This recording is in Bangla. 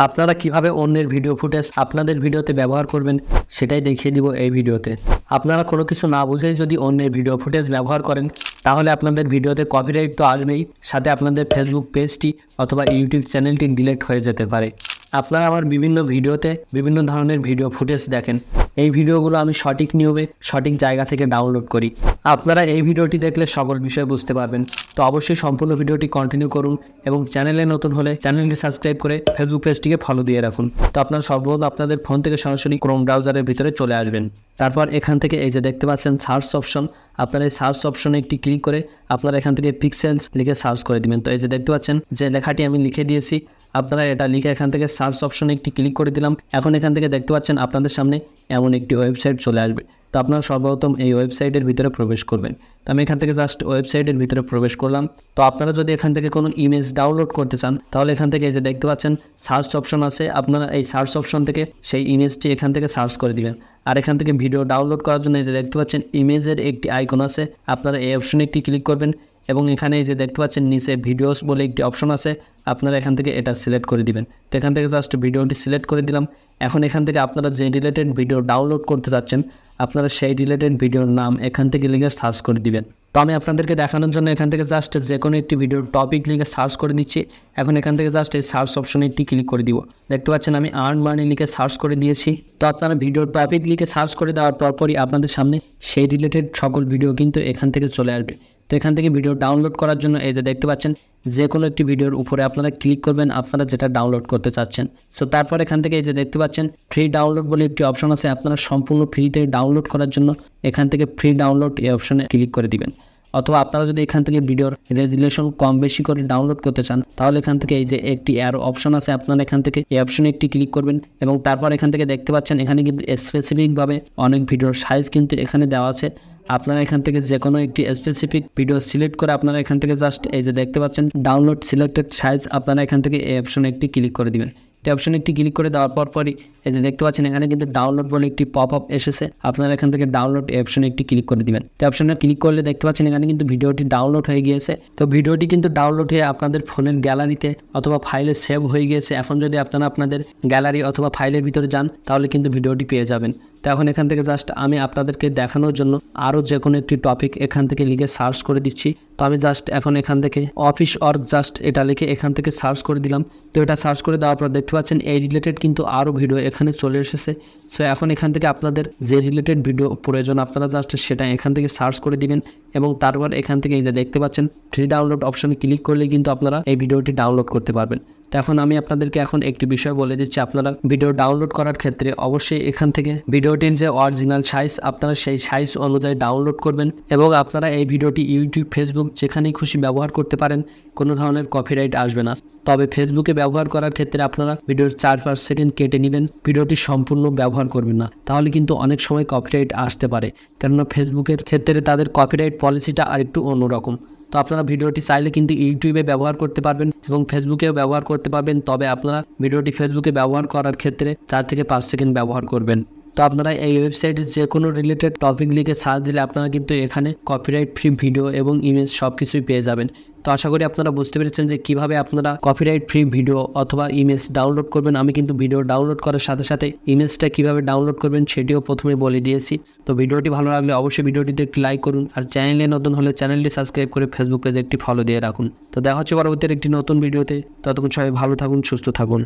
আপনারা কিভাবে অন্যের ভিডিও ফুটেজ আপনাদের ভিডিওতে ব্যবহার করবেন সেটাই দেখিয়ে দিব এই ভিডিওতে। আপনারা কোনো কিছু না বুঝেই যদি অন্যের ভিডিও ফুটেজ ব্যবহার করেন তাহলে আপনাদের ভিডিওতে কপিরাইট তো আসবেই, সাথে আপনাদের ফেসবুক পেজটি অথবা ইউটিউব চ্যানেলটি ডিলিট হয়ে যেতে পারে। আপনারা আমার বিভিন্ন ভিডিওতে বিভিন্ন ধরনের ভিডিও ফুটেজ দেখেন। এই ভিডিওগুলো আমি সঠিক নিয়মে সঠিক জায়গা থেকে ডাউনলোড করি। আপনারা এই ভিডিওটি দেখলে সকল বিষয় বুঝতে পারবেন। তো অবশ্যই সম্পূর্ণ ভিডিওটি কন্টিনিউ করুন এবং চ্যানেলে নতুন হলে চ্যানেলটি সাবস্ক্রাইব করে ফেসবুক পেজটিকে ফলো দিয়ে রাখুন। তো আপনারা সর্বপ্রথম আপনাদের ফোন থেকে সরাসরি ক্রোম ব্রাউজারের ভিতরে চলে আসবেন। তারপর এখান থেকে এই যে দেখতে পাচ্ছেন সার্চ অপশন, আপনারা এই সার্চ অপশনে একটি ক্লিক করে আপনারা এখান থেকে পিক্সেলস লিখে সার্চ করে দিবেন। তো এই যে দেখতে পাচ্ছেন যে লেখাটি আমি লিখে দিয়েছি, আপনারা এটা লিখে এখান থেকে সার্চ অপশনে একটি ক্লিক করে দিলাম। এখন এখান থেকে দেখতে পাচ্ছেন আপনাদের সামনে এমন একটি ওয়েবসাইট চলে আসবে। তো আপনারা সর্বপ্রথম এই ওয়েবসাইটের ভিতরে প্রবেশ করবেন। তো আমি এখান থেকে জাস্ট ওয়েবসাইটের ভিতরে প্রবেশ করলাম। তো আপনারা যদি এখান থেকে কোনো ইমেজ ডাউনলোড করতে চান তাহলে এখান থেকে এই যে দেখতে পাচ্ছেন সার্চ অপশন আছে, আপনারা এই সার্চ অপশন থেকে সেই ইমেজটি এখান থেকে সার্চ করে দিবেন। আর এখান থেকে ভিডিও ডাউনলোড করার জন্য এই যে দেখতে পাচ্ছেন ইমেজের একটি আইকন আছে, আপনারা এই অপশনে একটি ক্লিক করবেন এবং এখানে এই যে দেখতে পাচ্ছেন নিচে ভিডিওস বলে একটি অপশন আছে, আপনারা এখান থেকে এটা সিলেক্ট করে দিবেন। তো এখান থেকে জাস্ট ভিডিওটি সিলেক্ট করে দিলাম। এখন এখান থেকে আপনারা যে রিলেটেড ভিডিও ডাউনলোড করতে চাচ্ছেন আপনারা সেই রিলেটেড ভিডিওর নাম এখান থেকে লিখে সার্চ করে দিবেন। তো আমি আপনাদেরকে দেখানোর জন্য এখান থেকে জাস্ট যে কোনো একটি ভিডিওর টপিক লিখে সার্চ করে দিচ্ছি। এখন এখান থেকে জাস্ট এই সার্চ অপশনে একটি ক্লিক করে দিব। দেখতে পাচ্ছেন আমি আর্ন মানি লিখে সার্চ করে দিয়েছি। তো আপনারা ভিডিওর টপিক লিখে সার্চ করে দেওয়ার পরপরই আপনাদের সামনে সেই রিলেটেড সকল ভিডিও কিন্তু এখান থেকে চলে আসবে। তো এখান থেকে ভিডিও ডাউনলোড করার জন্য এই যে দেখতে পাচ্ছেন যে কোনো একটি ভিডিওর উপরে আপনারা ক্লিক করবেন আপনারা যেটা ডাউনলোড করতে চাচ্ছেন। সো তারপর এখান থেকে এই যে দেখতে পাচ্ছেন ফ্রি ডাউনলোড বলে একটি অপশন আছে, আপনারা সম্পূর্ণ ফ্রিতে ডাউনলোড করার জন্য এখান থেকে ফ্রি ডাউনলোড এই অপশনে ক্লিক করে দিবেন। অথবা আপনারা যদি এখান থেকে ভিডিওর রেজুলেশন কম বেশি করে ডাউনলোড করতে চান তাহলে এখান থেকে এই যে একটি অ্যারো অপশন আছে, আপনারা এখান থেকে এই অপশনে একটি ক্লিক করবেন এবং তারপর এখান থেকে দেখতে পাচ্ছেন এখানে কিন্তু স্পেসিফিকভাবে অনেক ভিডিওর সাইজ কিন্তু এখানে দেওয়া আছে। আপনারা এখান থেকে যে কোনো একটি স্পেসিফিক ভিডিও সিলেক্ট করে আপনারা এখান থেকে জাস্ট এই যে দেখতে পাচ্ছেন ডাউনলোড সিলেক্টেড সাইজ, আপনারা এখান থেকে এই অপশনে একটি ক্লিক করে দিবেন। এই অপশনে একটি ক্লিক করে দেওয়ার পরই এই যে দেখতে পাচ্ছেন এখানে কিন্তু ডাউনলোড বলে একটি পপ আপ এসেছে, আপনারা এখান থেকে ডাউনলোড এই অপশনে একটি ক্লিক করে দিবেন। এই অপশনে ক্লিক করলে দেখতে পাচ্ছেন এখানে কিন্তু ভিডিওটি ডাউনলোড হয়ে গিয়েছে। তো ভিডিওটি কিন্তু ডাউনলোড হয়ে আপনাদের ফোনের গ্যালারিতে অথবা ফাইলে সেভ হয়ে গিয়েছে। এখন যদি আপনারা আপনাদের গ্যালারি অথবা ফাইলের ভিতরে যান তাহলে কিন্তু ভিডিওটি পেয়ে যাবেন। তো এখন এখান থেকে জাস্ট আমি আপনাদেরকে দেখানোর জন্য আরও যে কোনো একটি টপিক এখান থেকে লিখে সার্চ করে দিচ্ছি। তো আমি জাস্ট এখন এখান থেকে অফিস ওয়ার্ক জাস্ট এটা লিখে এখান থেকে সার্চ করে দিলাম। তো এটা সার্চ করে দেওয়ার পর দেখতে পাচ্ছেন এই রিলেটেড কিন্তু আরও ভিডিও এখানে চলে এসেছে। সো এখন এখান থেকে আপনাদের যে রিলেটেড ভিডিও প্রয়োজন আপনারা জাস্ট সেটা এখান থেকে সার্চ করে দিবেন এবং তারপর এখান থেকে এই যে দেখতে পাচ্ছেন ফ্রি ডাউনলোড অপশনে ক্লিক করলে কিন্তু আপনারা এই ভিডিওটি ডাউনলোড করতে পারবেন। তো এখন আমি আপনাদেরকে এখন একটি বিষয় বলে দিচ্ছি, আপনারা ভিডিও ডাউনলোড করার ক্ষেত্রে অবশ্যই এখান থেকে ভিডিওটির যে অরিজিনাল সাইজ আপনারা সেই সাইজ অনুযায়ী ডাউনলোড করবেন এবং আপনারা এই ভিডিওটি ইউটিউব ফেসবুক যেখানেই খুশি ব্যবহার করতে পারেন, কোনো ধরনের কপিরাইট আসবে না। তবে ফেসবুকে ব্যবহার করার ক্ষেত্রে আপনারা ভিডিওর 4-5 সেকেন্ড কেটে নেবেন, ভিডিওটি সম্পূর্ণ ব্যবহার করবেন না, তাহলে কিন্তু অনেক সময় কপিরাইট আসতে পারে। কেননা ফেসবুকের ক্ষেত্রে তাদের কপিরাইট পলিসিটা আরেকটু অন্যরকম। তো আপনারা ভিডিওটি চাইলে কিন্তু ইউটিউবে ব্যবহার করতে পারবেন এবং ফেসবুকেও ব্যবহার করতে পারবেন, তবে আপনারা ভিডিওটি ফেসবুকে ব্যবহার করার ক্ষেত্রে 4 থেকে 5 সেকেন্ড ব্যবহার করবেন। তো আপনারা এই ওয়েবসাইটে যে কোনো রিলেটেড টপিক লিখে সার্চ দিলে আপনারা কিন্তু এখানে কপিরাইট ফ্রি ভিডিও এবং ইমেজ সব কিছুই পেয়ে যাবেন। তো আশা করি আপনারা বুঝতে পেরেছেন যে কীভাবে আপনারা কপিরাইট ফ্রি ভিডিও অথবা ইমেজ ডাউনলোড করবেন। আমি কিন্তু ভিডিও ডাউনলোড করার সাথে সাথে ইমেজটা কীভাবে ডাউনলোড করবেন সেটিও প্রথমে বলে দিয়েছি। তো ভিডিওটি ভালো লাগলে অবশ্যই ভিডিওটিতে একটি লাইক করুন আর চ্যানেলে নতুন হলে চ্যানেলটি সাবস্ক্রাইব করে ফেসবুক পেজে একটি ফলো দিয়ে রাখুন। তো দেখা হচ্ছে পরবর্তী একটি নতুন ভিডিওতে, ততক্ষণ সবাই ভালো থাকুন, সুস্থ থাকুন।